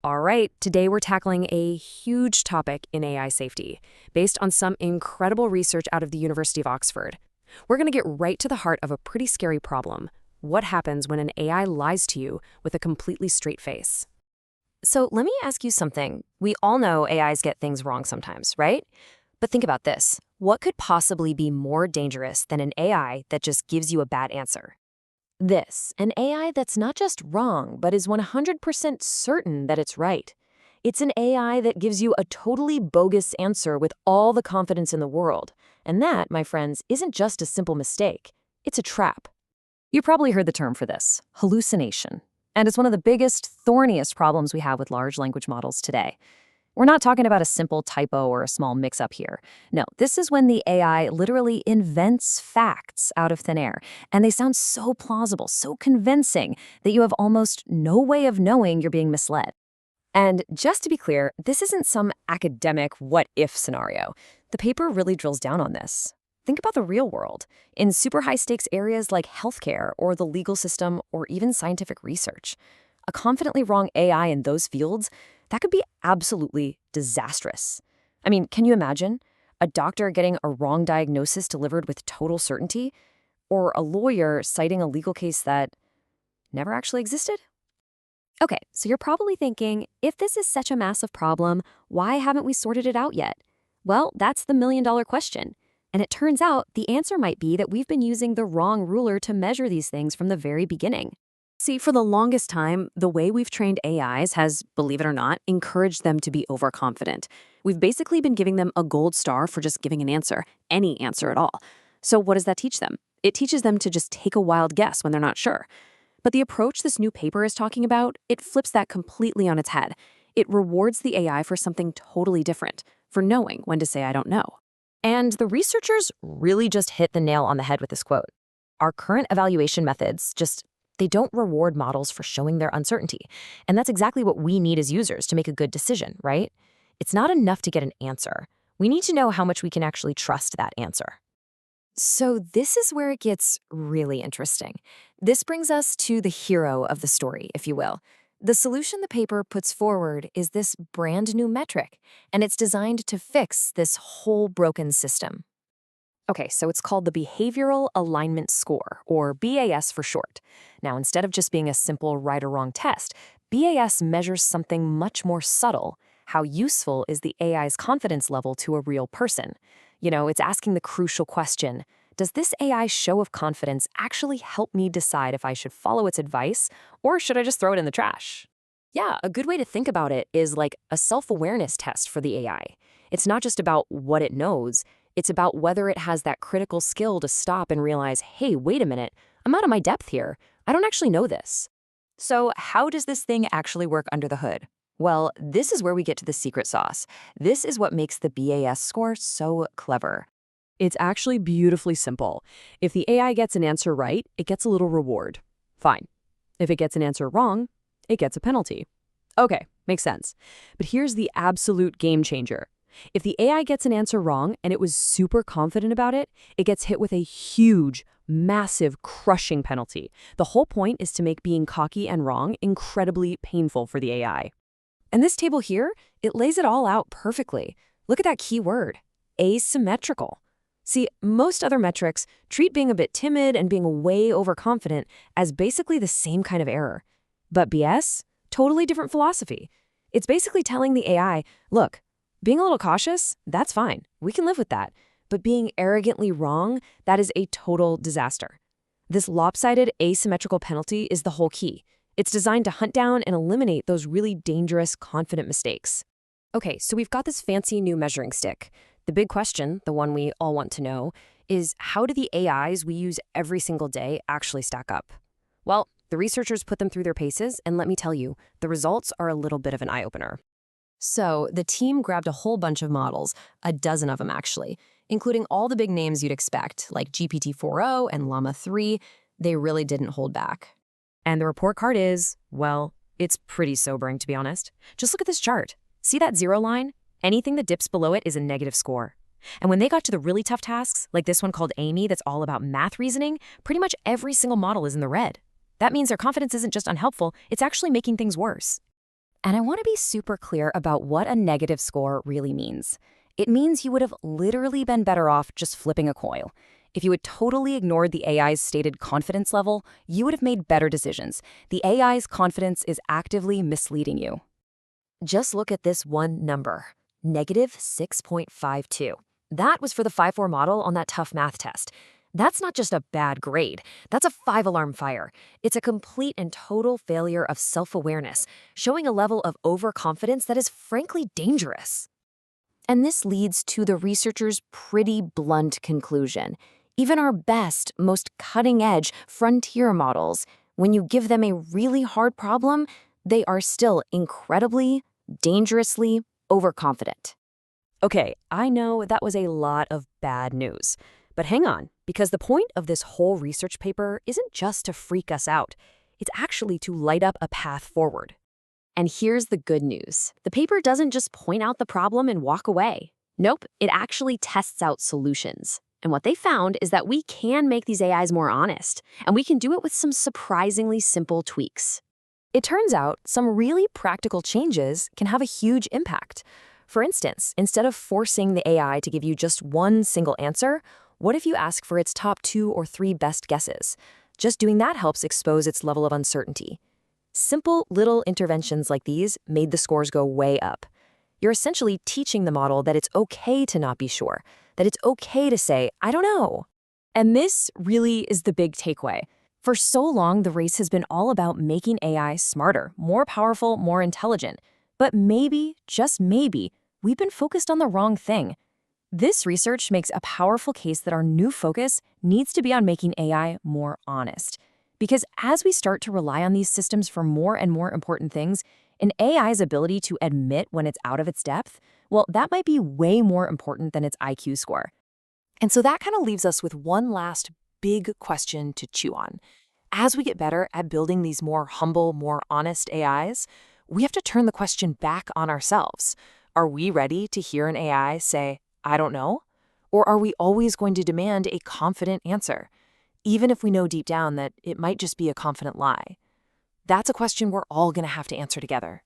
All right, today we're tackling a huge topic in AI safety, based on some incredible research out of the University of Oxford. We're going to get right to the heart of a pretty scary problem. What happens when an AI lies to you with a completely straight face? So let me ask you something. We all know AIs get things wrong sometimes, right? But think about this. What could possibly be more dangerous than an AI that just gives you a bad answer? An AI that's not just wrong, but is 100% certain that it's right. It's an AI that gives you a totally bogus answer with all the confidence in the world. And that, my friends, isn't just a simple mistake. It's a trap. You probably heard the term for this, hallucination. And it's one of the biggest, thorniest problems we have with large language models today. We're not talking about a simple typo or a small mix-up here. No, this is when the AI literally invents facts out of thin air, and they sound so plausible, so convincing, that you have almost no way of knowing you're being misled. And just to be clear, this isn't some academic what-if scenario. The paper really drills down on this. Think about the real world, in super high-stakes areas like healthcare or the legal system or even scientific research. A confidently wrong AI in those fields, that could be absolutely disastrous. I mean, can you imagine? A doctor getting a wrong diagnosis delivered with total certainty? Or a lawyer citing a legal case that never actually existed? Okay, so you're probably thinking, if this is such a massive problem, why haven't we sorted it out yet? Well, that's the million-dollar question. And it turns out the answer might be that we've been using the wrong ruler to measure these things from the very beginning. See, for the longest time, the way we've trained AIs has, believe it or not, encouraged them to be overconfident. We've basically been giving them a gold star for just giving an answer, any answer at all. So what does that teach them? It teaches them to just take a wild guess when they're not sure. But the approach this new paper is talking about, it flips that completely on its head. It rewards the AI for something totally different, for knowing when to say I don't know. And the researchers really just hit the nail on the head with this quote. Our current evaluation methods they don't reward models for showing their uncertainty. And that's exactly what we need as users to make a good decision, right? It's not enough to get an answer. We need to know how much we can actually trust that answer. So this is where it gets really interesting. This brings us to the hero of the story, if you will. The solution the paper puts forward is this brand new metric, and it's designed to fix this whole broken system. Okay, so it's called the Behavioral Alignment Score, or BAS for short. Now, instead of just being a simple right or wrong test, BAS measures something much more subtle. How useful is the AI's confidence level to a real person? You know, it's asking the crucial question, does this AI show of confidence actually help me decide if I should follow its advice, or should I just throw it in the trash? Yeah, a good way to think about it is like a self-awareness test for the AI. It's not just about what it knows, it's about whether it has that critical skill to stop and realize, hey, wait a minute, I'm out of my depth here. I don't actually know this. So how does this thing actually work under the hood? Well, this is where we get to the secret sauce. This is what makes the BAS score so clever. It's actually beautifully simple. If the AI gets an answer right, it gets a little reward. Fine. If it gets an answer wrong, it gets a penalty. Okay, makes sense. But here's the absolute game changer. If the AI gets an answer wrong and it was super confident about it, it gets hit with a huge, massive, crushing penalty. The whole point is to make being cocky and wrong incredibly painful for the AI. And this table here, it lays it all out perfectly. Look at that key word, asymmetrical. See, most other metrics treat being a bit timid and being way overconfident as basically the same kind of error. But BS, totally different philosophy. It's basically telling the AI, look, being a little cautious, that's fine. We can live with that. But being arrogantly wrong, that is a total disaster. This lopsided asymmetrical penalty is the whole key. It's designed to hunt down and eliminate those really dangerous, confident mistakes. Okay, so we've got this fancy new measuring stick. The big question, the one we all want to know, is how do the AIs we use every single day actually stack up? Well, the researchers put them through their paces, and let me tell you, the results are a little bit of an eye-opener. So the team grabbed a whole bunch of models, a dozen of them actually, including all the big names you'd expect, like GPT-4o and Llama 3. They really didn't hold back. And the report card is, well, it's pretty sobering, to be honest. Just look at this chart. See that zero line? Anything that dips below it is a negative score. And when they got to the really tough tasks, like this one called Amy that's all about math reasoning, pretty much every single model is in the red. That means their confidence isn't just unhelpful, it's actually making things worse. And I want to be super clear about what a negative score really means. It means you would have literally been better off just flipping a coin. If you had totally ignored the AI's stated confidence level, you would have made better decisions. The AI's confidence is actively misleading you. Just look at this one number, -6.52. That was for the 5-4 model on that tough math test. That's not just a bad grade. That's a 5-alarm fire. It's a complete and total failure of self-awareness, showing a level of overconfidence that is frankly dangerous. And this leads to the researchers' pretty blunt conclusion. Even our best, most cutting-edge frontier models, when you give them a really hard problem, they are still incredibly, dangerously overconfident. Okay, I know that was a lot of bad news. But hang on, because the point of this whole research paper isn't just to freak us out. It's actually to light up a path forward. And here's the good news. The paper doesn't just point out the problem and walk away. Nope, it actually tests out solutions. And what they found is that we can make these AIs more honest, and we can do it with some surprisingly simple tweaks. It turns out some really practical changes can have a huge impact. For instance, instead of forcing the AI to give you just one single answer, what if you ask for its top 2 or 3 best guesses? Just doing that helps expose its level of uncertainty. Simple little interventions like these made the scores go way up. You're essentially teaching the model that it's okay to not be sure, that it's okay to say, I don't know. And this really is the big takeaway. For so long, the race has been all about making AI smarter, more powerful, more intelligent. But maybe, just maybe, we've been focused on the wrong thing. This research makes a powerful case that our new focus needs to be on making AI more honest. Because as we start to rely on these systems for more and more important things, an AI's ability to admit when it's out of its depth, well, that might be way more important than its IQ score. And so that kind of leaves us with one last big question to chew on. As we get better at building these more humble, more honest AIs, we have to turn the question back on ourselves. Are we ready to hear an AI say, I don't know? Or are we always going to demand a confident answer, even if we know deep down that it might just be a confident lie? That's a question we're all going to have to answer together.